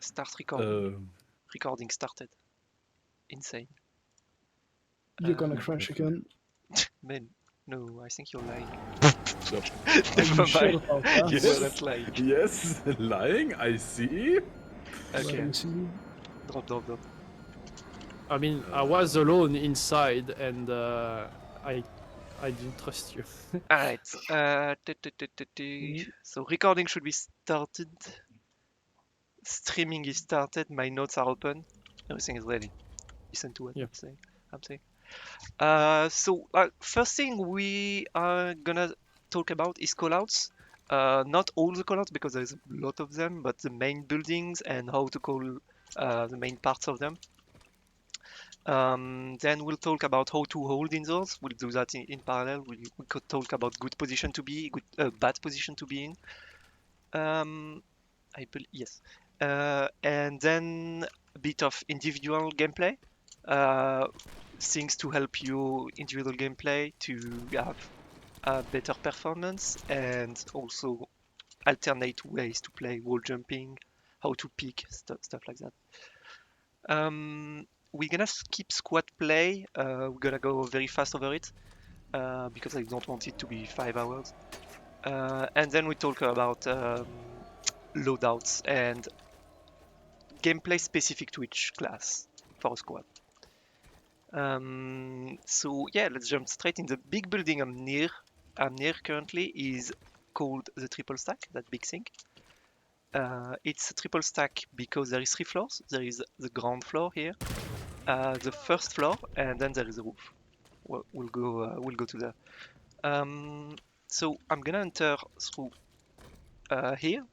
Start recording. Recording started. Insane. You're gonna crash again. Man, no, I think you're lying. No. Are you Never sure mind. about that? You weren't lying. Yes, lying, I see. Okay, Let me see. drop. I mean, I was alone inside, and I didn't trust you. Alright. So recording should be started. Streaming is started. My notes are open. Everything is ready. Listen to what Yeah. I'm saying. So first thing we are gonna talk about is callouts. Not all the callouts because there's a lot of them, but the main buildings and how to call the main parts of them. Then we'll talk about how to hold in those. We'll do that in parallel. We could talk about good position to be, bad position to be in. I believe yes. And then a bit of individual gameplay. Things to help you individual gameplay to have a better performance, and also alternate ways to play, wall jumping, how to pick, stuff like that. We're gonna skip squad play. We're gonna go very fast over it because I don't want it to be 5 hours. And then we talk about loadouts and gameplay specific to each class for a squad. So yeah, let's jump straight in. The big building I'm near currently is called the triple stack, that big thing. It's a triple stack because there is 3 floors. There is the ground floor here, the first floor, and then there is a roof. We'll go to there. So I'm gonna enter through here.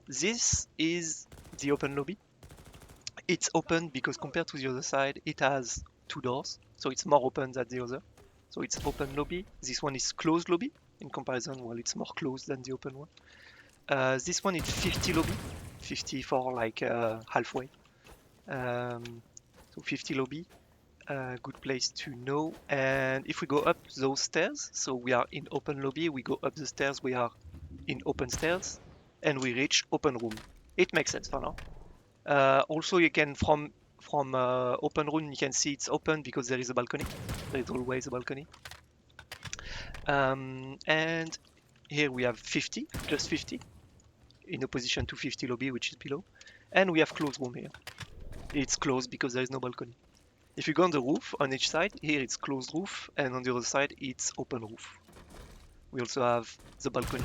This is the open lobby. It's open because compared to the other side, it has 2 doors, so it's more open than the other. So it's open lobby. This one is closed lobby in comparison. Well, it's more closed than the open one. This one is 50 lobby, 50 for like halfway. So 50 lobby, good place to know. And if we go up those stairs, so we are in open lobby, we go up the stairs, we are in open stairs, and we reach open room. It makes sense for now. Also, you can from open room you can see it's open because there is a balcony. There is always a balcony. And here we have 50, just 50, in opposition to 50 lobby, which is below. And we have closed room here. It's closed because there is no balcony. If you go on the roof on each side, here it's closed roof, and on the other side it's open roof. We also have the balcony.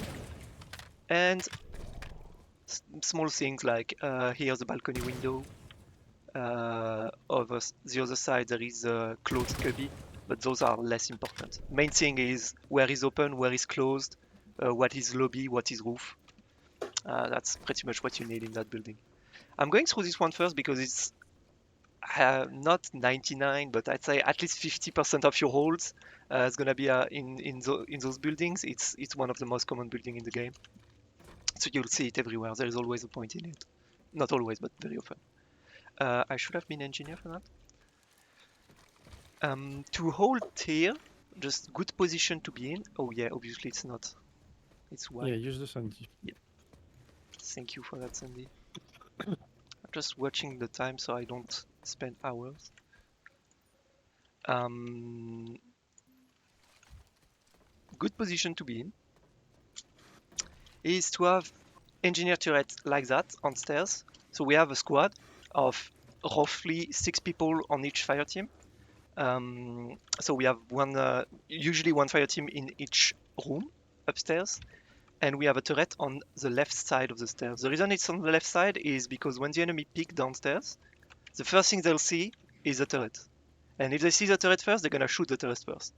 And small things like here's the balcony window. Over the other side there is a closed cubby, but those are less important. Main thing is where is open, where is closed, what is lobby, what is roof. That's pretty much what you need in that building. I'm going through this one first because it's not 99, but I'd say at least 50% of your holds is gonna be in those buildings. It's one of the most common buildings in the game, so you'll see it everywhere. There is always a point in it. Not always, but very often. I should have been engineer for that. To hold here, just good position to be in. Oh yeah, obviously it's not. It's wide. Yeah, use the Sandy. Thank you for that, Sandy. I'm just watching the time so I don't spend hours. Good position to be in is to have engineer turret like that on stairs. So we have a squad of roughly 6 people on each fire team. So we have usually one fire team in each room upstairs, and we have a turret on the left side of the stairs. The reason it's on the left side is because when the enemy peek downstairs, the first thing they'll see is a turret. And if they see the turret first, they're gonna shoot the turret first.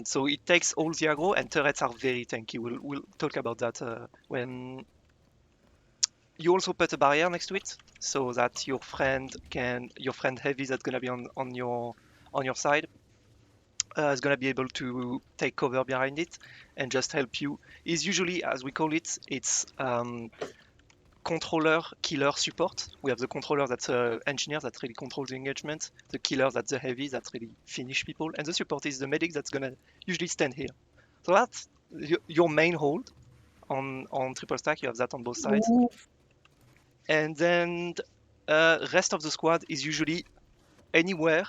So it takes all the aggro, and turrets are very tanky. We'll talk about that when you also put a barrier next to it, so that your friend heavy that's gonna be on your side is gonna be able to take cover behind it and just help you. Is usually, as we call it, it's controller, killer, support. We have the controller that's engineer that really controls the engagement, the killer that's the heavy that really finish people, and the support is the medic that's gonna usually stand here. So that's your main hold on triple stack. You have that on both sides. And then rest of the squad is usually anywhere,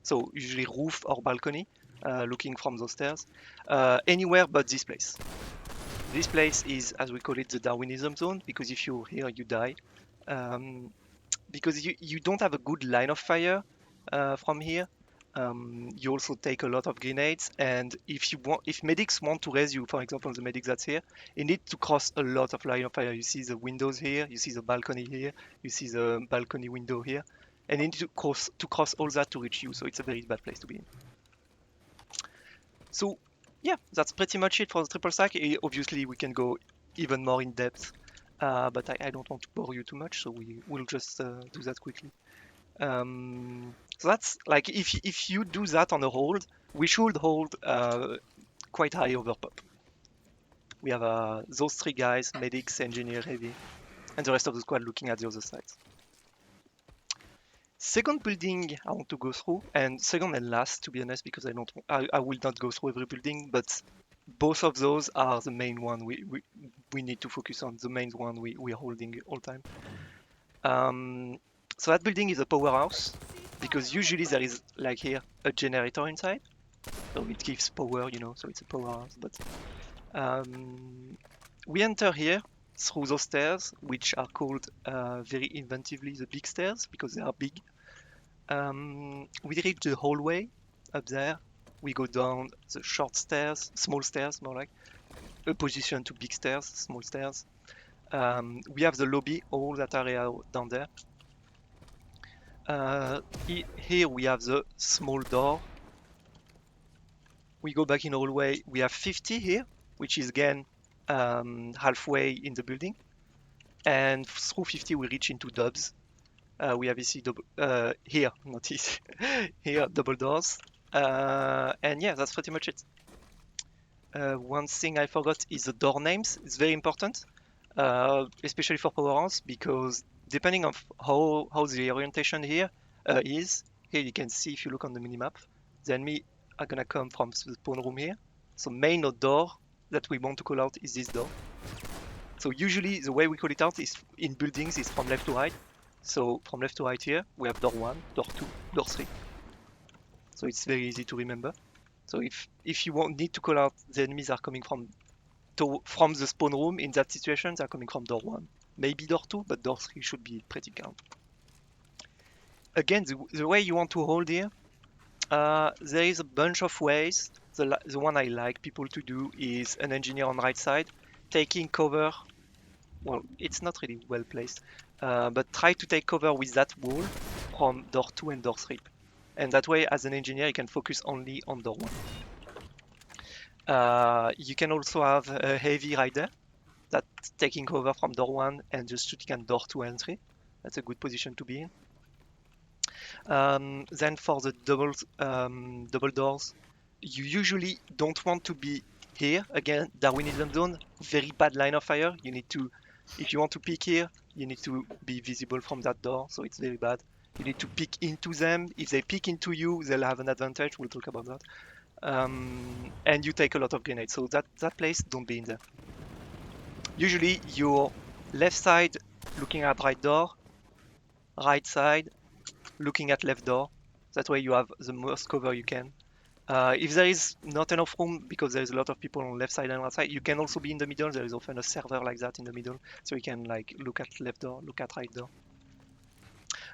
so usually roof or balcony, looking from those stairs, anywhere but this place. This place is, as we call it, the Darwinism zone, because if you're here, you die. Because you don't have a good line of fire from here. You also take a lot of grenades, and if medics want to raise you, for example, the medics that's here, you need to cross a lot of line of fire. You see the windows here, you see the balcony here, you see the balcony window here, and you need to cross all that to reach you. So it's a very bad place to be in. So yeah, that's pretty much it for the triple stack. Obviously, we can go even more in depth, but I don't want to bore you too much, so we'll just do that quickly. So that's like if you do that on a hold, we should hold quite high overpop. We have those three guys, medics, engineer, heavy, and the rest of the squad looking at the other sides. Second building I want to go through, and second and last, to be honest, because I will not go through every building, but both of those are the main one we need to focus on, the main one we are holding all time. So that building is a powerhouse, because usually there is, like here, a generator inside, so it gives power, so it's a powerhouse. But we enter here through those stairs, which are called very inventively the big stairs, because they are big. We reach the hallway up there. We go down the short stairs, small stairs, more like opposition to big stairs, small stairs. We have the lobby, all that area down there. Here we have the small door. We go back in the hallway. We have 50 here, which is again halfway in the building. And through 50 we reach into dubs. We have here, not easy, here double doors. And yeah, that's pretty much it. One thing I forgot is the door names. It's very important, especially for powerhouse, because depending on how the orientation here is, here you can see if you look on the minimap, the enemy are gonna come from the spawn room here. So main door that we want to call out is this door. So usually the way we call it out is in buildings is from left to right. So from left to right here, we have door 1, door 2, door 3. So it's very easy to remember. So if you need to call out the enemies are coming from the spawn room, in that situation, they're coming from door 1. Maybe door 2, but door 3 should be pretty calm. Again, the way you want to hold here, there is a bunch of ways. The one I like people to do is an engineer on right side, taking cover. Well, it's not really well placed, but try to take cover with that wall from door 2 and door 3. And that way, as an engineer, you can focus only on door 1. You can also have a heavy rider that's taking cover from door 1 and just shooting at door 2 and 3. That's a good position to be in. Then for the double doors, you usually don't want to be here. Again, Darwinism zone, very bad line of fire. You need to, if you want to peek here, you need to be visible from that door, so it's very bad. You need to peek into them. If they peek into you, they'll have an advantage. We'll talk about that. And you take a lot of grenades, so that place, don't be in there. Usually your left side looking at right door, right side looking at left door. That way you have the most cover you can. If there is not enough room because there is a lot of people on left side and right side, you can also be in the middle. There is often a server like that in the middle, so you can like look at left door, look at right door.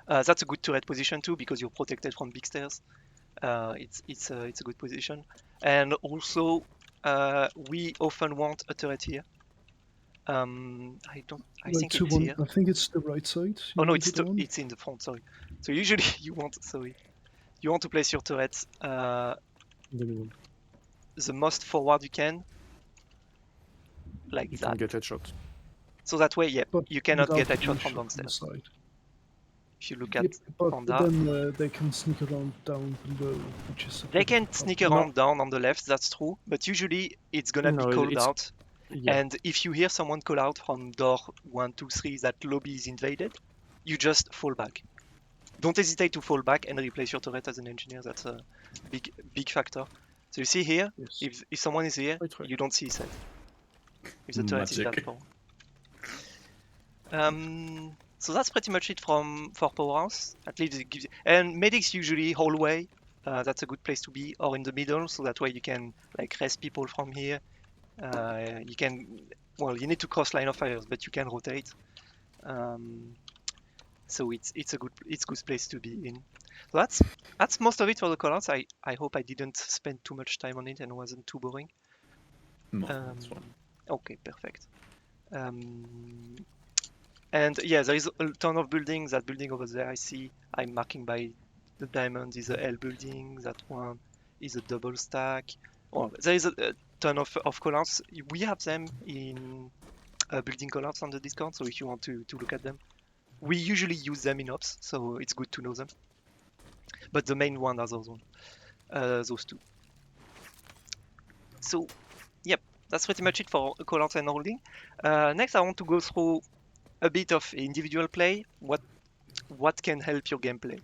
That's a good turret position too because you're protected from big stairs. It's a good position, and also we often want a turret here. I think it's here. I think it's the right side. Oh no, it's in the front. Sorry. So usually you want to place your turrets the most forward you can, like you that. can get headshot. So that way, yeah, But you cannot get without headshot from being shot downstairs. on the side. If you look at but Panda, then they can sneak around down below, which is they can sneak around down on the left. That's true, but usually it's gonna be called out. Yeah. And if you hear someone call out from door 1, 2, 3 that lobby is invaded, you just fall back. Don't hesitate to fall back and replace your turret as an engineer. That's a big factor. So you see here, Yes. if someone is here, Right. you don't see his head. If the turret is that far. So that's pretty much it for Powerhouse. At least it gives you, and medics usually hallway. That's a good place to be, or in the middle, so that way you can like rest people from here. You can, well, you need to cross line of fires, but you can rotate. So it's a good place to be in. So that's most of it for the callouts. I hope I didn't spend too much time on it and wasn't too boring. No, that's fine. Okay, perfect. And yeah, there is a ton of buildings. That building over there, I see. I'm marking by the diamond is a L building. That one is a double stack. Well, there is a ton of callouts. We have them in building callouts on the Discord. So if you want to look at them, we usually use them in ops. So it's good to know them. But the main one are those two. So, yep, that's pretty much it for callouts and holding. Next, I want to go through a bit of individual play. What can help your gameplay?